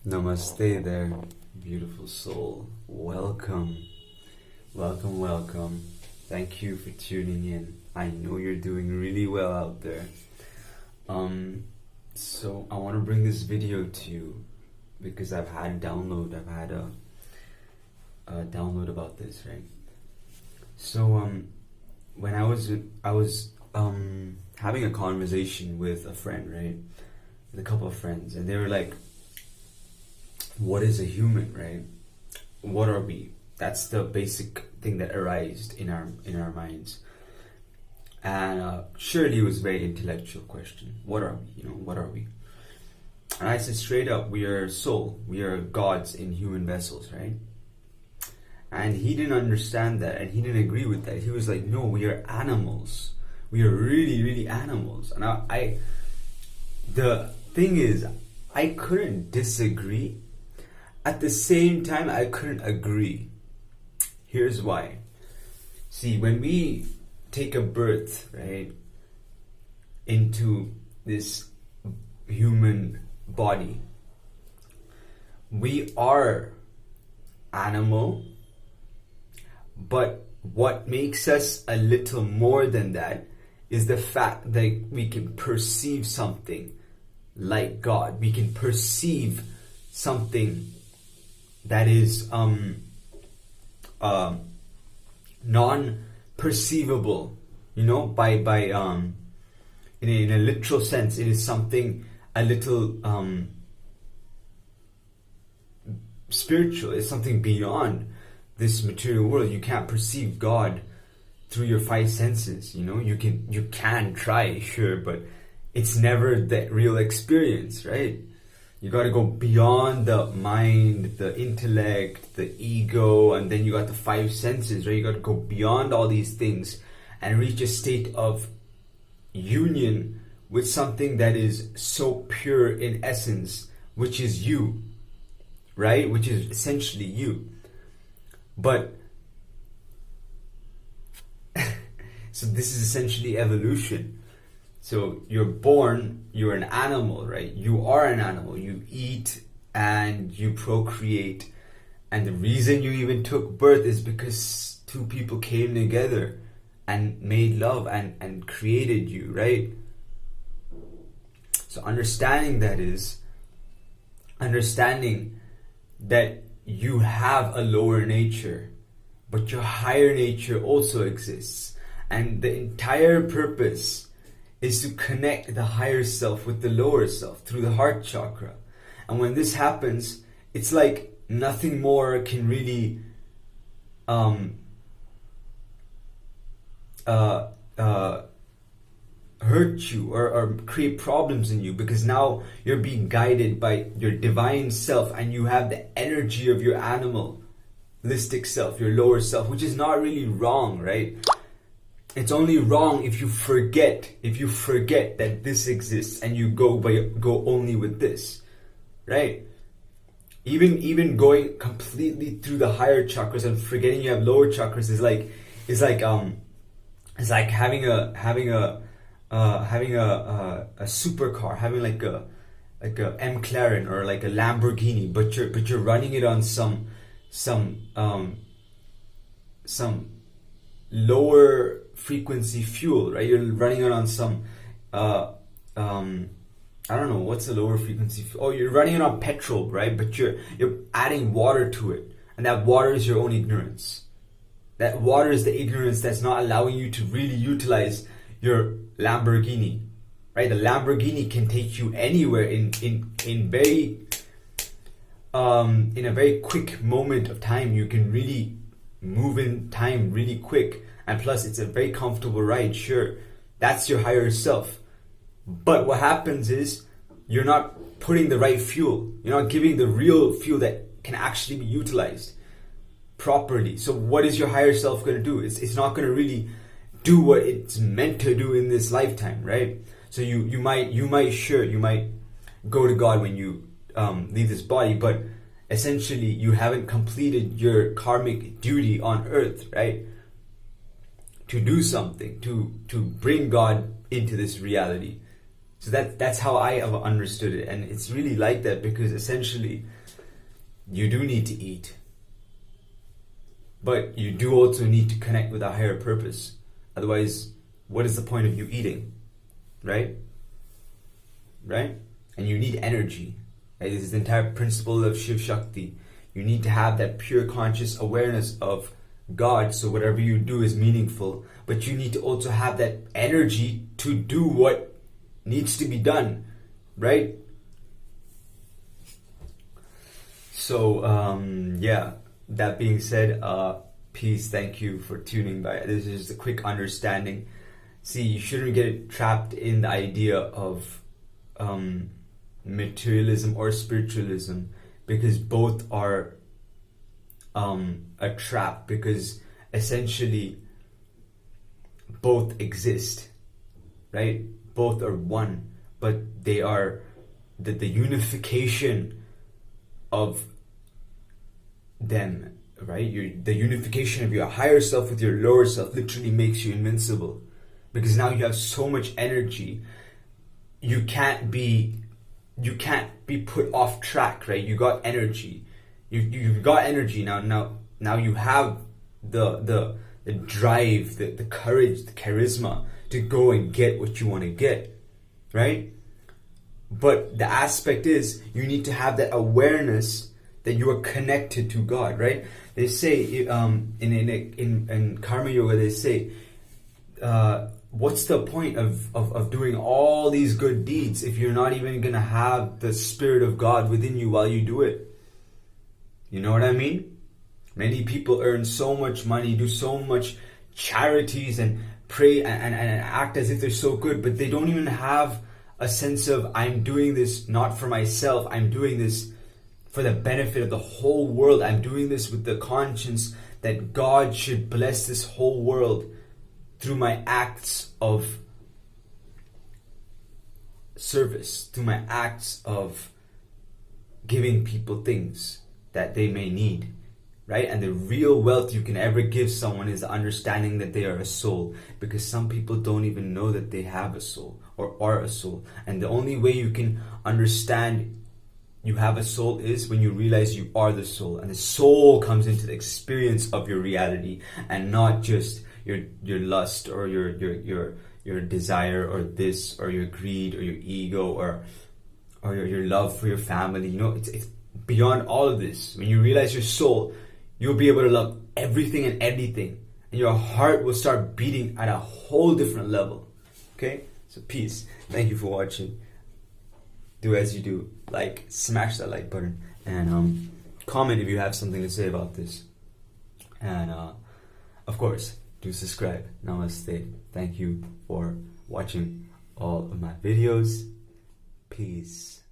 Namaste there, beautiful soul. Welcome, welcome, welcome. Thank you for tuning in. I know you're doing really well out there. So I want to bring this video to you because I've had a download about this, right? So when I was having a conversation with a friend, right? With a couple of friends, and they were like, what is a human, right? What are we? That's the basic thing that arose in our minds. And surely it was a very intellectual question. What are we? What are we? And I said straight up, we are soul. We are gods in human vessels, right? And he didn't understand that, and he didn't agree with that. He was like, no, we are animals. We are really, really animals. And the thing is, I couldn't disagree. At the same time, I couldn't agree. Here's why. See, when we take a birth, right, into this human body, we are animal, but what makes us a little more than that is the fact that we can perceive something like God. We can perceive something that is non-perceivable, by in a literal sense. It is something a little spiritual. It's something beyond this material world. You can't perceive God through your five senses. You can try, sure, but it's never that real experience, right? You got to go beyond the mind, the intellect, the ego, and then you got the five senses, right? You got to go beyond all these things and reach a state of union with something that is so pure in essence, which is you, right? Which is essentially you. But so this is essentially evolution. So you're born, you're an animal, right? You are an animal. You eat and you procreate. And the reason you even took birth is because two people came together and made love and created you, right? So understanding that that you have a lower nature, but your higher nature also exists. And the entire purpose is to connect the higher self with the lower self through the heart chakra. And when this happens, it's like nothing more can really hurt you or create problems in you, because now you're being guided by your divine self, and you have the energy of your animalistic self, your lower self, which is not really wrong, right? It's only wrong if you forget that this exists and you go only with this, right? Even going completely through the higher chakras and forgetting you have lower chakras is like having a supercar, having like a McLaren or like a Lamborghini, but you're running it on some lower frequency fuel, right? You're running it on some I don't know what's the lower frequency fuel. Oh, you're running it on petrol, right? But you're adding water to it, and that water is your own ignorance. That water is the ignorance that's not allowing you to really utilize your Lamborghini, right? The Lamborghini can take you anywhere in a very quick moment of time. You can really move in time really quick, and plus it's a very comfortable ride. Sure, that's your higher self, but what happens is you're not putting the right fuel. You're not giving the real fuel that can actually be utilized properly. So what is your higher self going to do? It's not going to really do what it's meant to do in this lifetime, right? So you might go to God when you leave this body, but essentially you haven't completed your karmic duty on earth, right? To do something, to bring God into this reality. So that's how I have understood it, and it's really like that, because essentially you do need to eat, but you do also need to connect with a higher purpose. Otherwise, what is the point of you eating, right? Right? And you need energy. Right? This is the entire principle of Shiv Shakti. You need to have that pure conscious awareness of God, so whatever you do is meaningful. But you need to also have that energy to do what needs to be done, right? So, yeah, that being said, peace, thank you for tuning by. This is just a quick understanding. See, you shouldn't get trapped in the idea of materialism or spiritualism, because both are a trap, because essentially both exist, right? Both are one, but they are the unification of them, right? The unification of your higher self with your lower self literally makes you invincible, because now you have so much energy. You can't be put off track, right? You got energy. You've got energy now you have the drive, the courage, the charisma to go and get what you want to get, right? But the aspect is, you need to have that awareness that you are connected to God, right? They say in Karma Yoga, they say, what's the point of doing all these good deeds if you're not even going to have the Spirit of God within you while you do it? You know what I mean? Many people earn so much money, do so much charities, and pray and act as if they're so good, but they don't even have a sense of, I'm doing this not for myself, I'm doing this for the benefit of the whole world. I'm doing this with the conscience that God should bless this whole world through my acts of service, through my acts of giving people things that they may need, right? And the real wealth you can ever give someone is the understanding that they are a soul, because some people don't even know that they have a soul or are a soul. And the only way you can understand you have a soul is when you realize you are the soul, and the soul comes into the experience of your reality, and not just your lust or your desire, or this, or your greed, or your ego, or your love for your family. You know, it's beyond all of this. When you realize your soul, you'll be able to love everything and anything, and your heart will start beating at a whole different level. Okay, so peace. Thank you for watching. Do as you do, like, smash that like button, and comment if you have something to say about this, and of course, do subscribe. Namaste. Thank you for watching all of my videos. Peace.